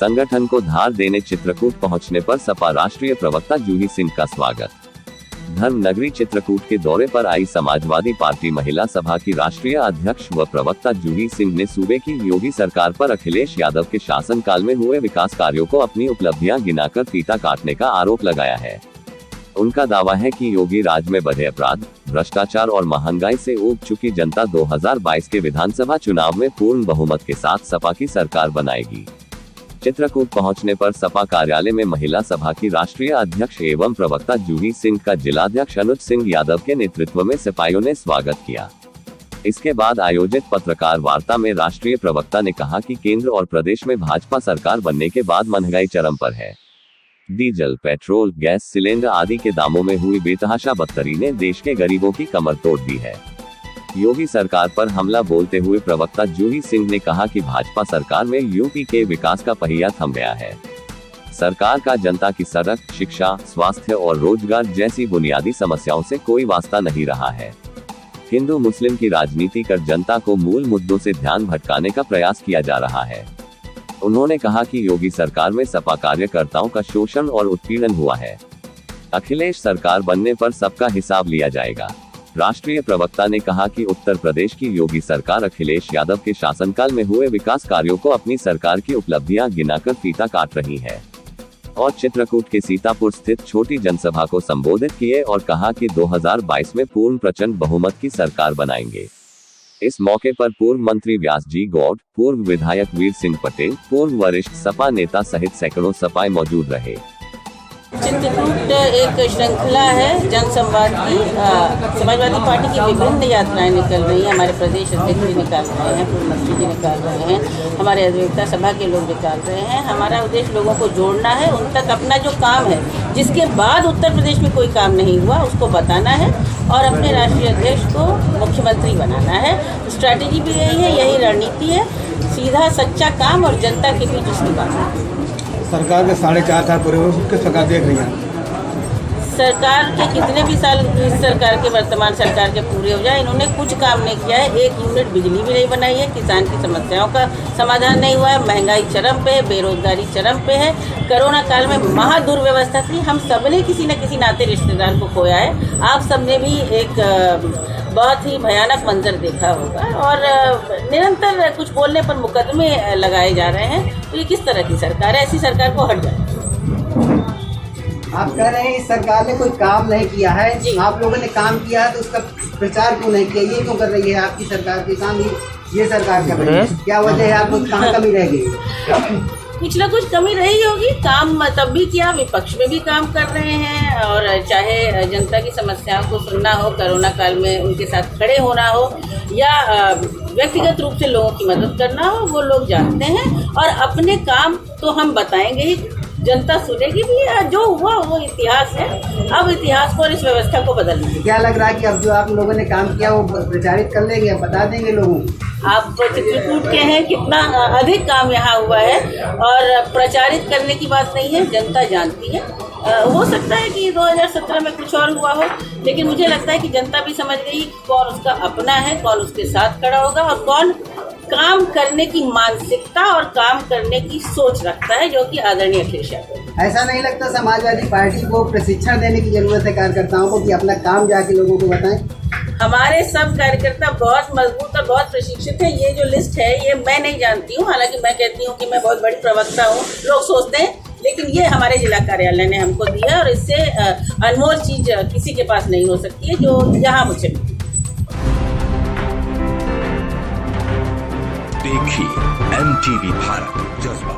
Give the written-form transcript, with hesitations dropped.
संगठन को धार देने चित्रकूट पहुंचने पर सपा राष्ट्रीय प्रवक्ता जूही सिंह का स्वागत। धर्मनगरी चित्रकूट के दौरे पर आई समाजवादी पार्टी महिला सभा की राष्ट्रीय अध्यक्ष व प्रवक्ता जूही सिंह ने सूबे की योगी सरकार पर अखिलेश यादव के शासनकाल में हुए विकास कार्यों को अपनी उपलब्धियां गिनाकर फीता काटने का आरोप लगाया है। उनका दावा है कि योगी राज में बढ़े अपराध, भ्रष्टाचार और महंगाई से ऊब चुकी जनता 2022 के विधानसभा चुनाव में पूर्ण बहुमत के साथ सपा की सरकार बनाएगी। चित्रकूट पहुंचने पर सपा कार्यालय में महिला सभा की राष्ट्रीय अध्यक्ष एवं प्रवक्ता जूही सिंह का जिलाध्यक्ष अनुज सिंह यादव के नेतृत्व में सिपाहियों ने स्वागत किया। इसके बाद आयोजित पत्रकार वार्ता में राष्ट्रीय प्रवक्ता ने कहा कि केंद्र और प्रदेश में भाजपा सरकार बनने के बाद महंगाई चरम पर है। डीजल, पेट्रोल, गैस सिलेंडर आदि के दामों में हुई बेतहाशा बदतरी ने देश के गरीबों की कमर तोड़ दी है। योगी सरकार पर हमला बोलते हुए प्रवक्ता जूही सिंह ने कहा कि भाजपा सरकार में यूपी के विकास का पहिया थम गया है। सरकार का जनता की सड़क, शिक्षा, स्वास्थ्य और रोजगार जैसी बुनियादी समस्याओं से कोई वास्ता नहीं रहा है। हिंदू मुस्लिम की राजनीति कर जनता को मूल मुद्दों से ध्यान भटकाने का प्रयास किया जा रहा है। उन्होंने कहा कि योगी सरकार में सपा कार्यकर्ताओं का शोषण और उत्पीड़न हुआ है। अखिलेश सरकार बनने पर सबका हिसाब लिया जाएगा। राष्ट्रीय प्रवक्ता ने कहा कि उत्तर प्रदेश की योगी सरकार अखिलेश यादव के शासनकाल में हुए विकास कार्यों को अपनी सरकार की उपलब्धियां गिनाकर फीता काट रही है और चित्रकूट के सीतापुर स्थित छोटी जनसभा को संबोधित किए और कहा कि 2022 में पूर्ण प्रचंड बहुमत की सरकार बनाएंगे। इस मौके पर पूर्व मंत्री व्यास जी गौड़, पूर्व विधायक वीर सिंह पटेल, पूर्व वरिष्ठ सपा नेता सहित सैकड़ों सपाई मौजूद रहे। चित्रकूट एक श्रृंखला है जनसंवाद की। समाजवादी पार्टी की विभिन्न यात्राएं निकल रही हैं। हमारे प्रदेश अध्यक्ष जी निकाल रहे हैं, पूर्व मंत्री जी निकाल रहे हैं, हमारे अधिवक्ता सभा के लोग निकाल रहे हैं। हमारा उद्देश्य लोगों को जोड़ना है, उन तक अपना जो काम है, जिसके बाद उत्तर प्रदेश में कोई काम नहीं हुआ, उसको बताना है और अपने राष्ट्रीय अध्यक्ष को मुख्यमंत्री बनाना है। स्ट्रैटेजी भी यही है, यही रणनीति है, सीधा सच्चा काम और जनता के बीच उसकी बात। सरकार के 4.5 साल पूरे हुए, किस प्रकार देख रही हैं? सरकार के कितने भी साल इस सरकार के, वर्तमान सरकार के पूरे हो जाए, इन्होंने कुछ काम नहीं किया है। 1 यूनिट बिजली भी नहीं बनाई है, किसान की समस्याओं का समाधान नहीं हुआ है, महंगाई चरम पे है, बेरोजगारी चरम पे है। कोरोना काल में महा दुर्व्यवस्था थी, हम सबने किसी न किसी नाते रिश्तेदार को खोया है। आप सबने भी एक बहुत ही भयानक मंजर देखा होगा और निरंतर कुछ बोलने पर मुकदमे लगाए जा रहे हैं। तो ये किस तरह की सरकार है? ऐसी सरकार को हट जाए। आप कह रहे हैं इस सरकार ने कोई काम नहीं किया है जी। आप लोगों ने काम किया है तो उसका प्रचार क्यों नहीं किया? ये क्यों कर रही है आपकी सरकार के काम? ये सरकार कर रही है, क्या वजह है? आपको कहाँ कमी रह गई? कुछ ना कुछ कमी रही होगी। काम तब भी किया, विपक्ष में भी काम कर रहे हैं और चाहे जनता की समस्याओं को सुनना हो, कोरोना काल में उनके साथ खड़े होना हो या व्यक्तिगत रूप से लोगों की मदद करना हो, वो लोग जानते हैं और अपने काम तो हम बताएंगे ही, जनता सुनेगी भी। जो हुआ वो इतिहास है, अब इतिहास को और इस व्यवस्था को बदलना। क्या लग रहा है कि अब जो आप लोगों ने काम किया वो प्रचारित कर लेंगे, बता देंगे लोगों को? आप चित्रकूट के हैं, कितना अधिक काम यहाँ हुआ है और प्रचारित करने की बात नहीं है, जनता जानती है। हो सकता है कि 2017 में कुछ और हुआ हो, लेकिन मुझे लगता है कि जनता भी समझ गई कौन उसका अपना है, कौन उसके साथ खड़ा होगा और कौन काम करने की मानसिकता और काम करने की सोच रखता है, जो कि आदरणीय अखिलेश यादव। ऐसा नहीं लगता समाजवादी पार्टी को प्रशिक्षण देने की जरूरत है कार्यकर्ताओं को कि अपना काम जाके लोगों को बताएं? हमारे सब कार्यकर्ता बहुत मजबूत और बहुत प्रशिक्षित है। ये जो लिस्ट है ये मैं नहीं जानती हूँ, हालांकि मैं कहती हूँ कि मैं बहुत बड़ी प्रवक्ता हूँ, लोग सोचते हैं, लेकिन ये हमारे जिला कार्यालय ने हमको दिया है और इससे अनमोल चीज किसी के पास नहीं हो सकती है जो यहाँ मुझे। देखिए MTV भारत जज्बा।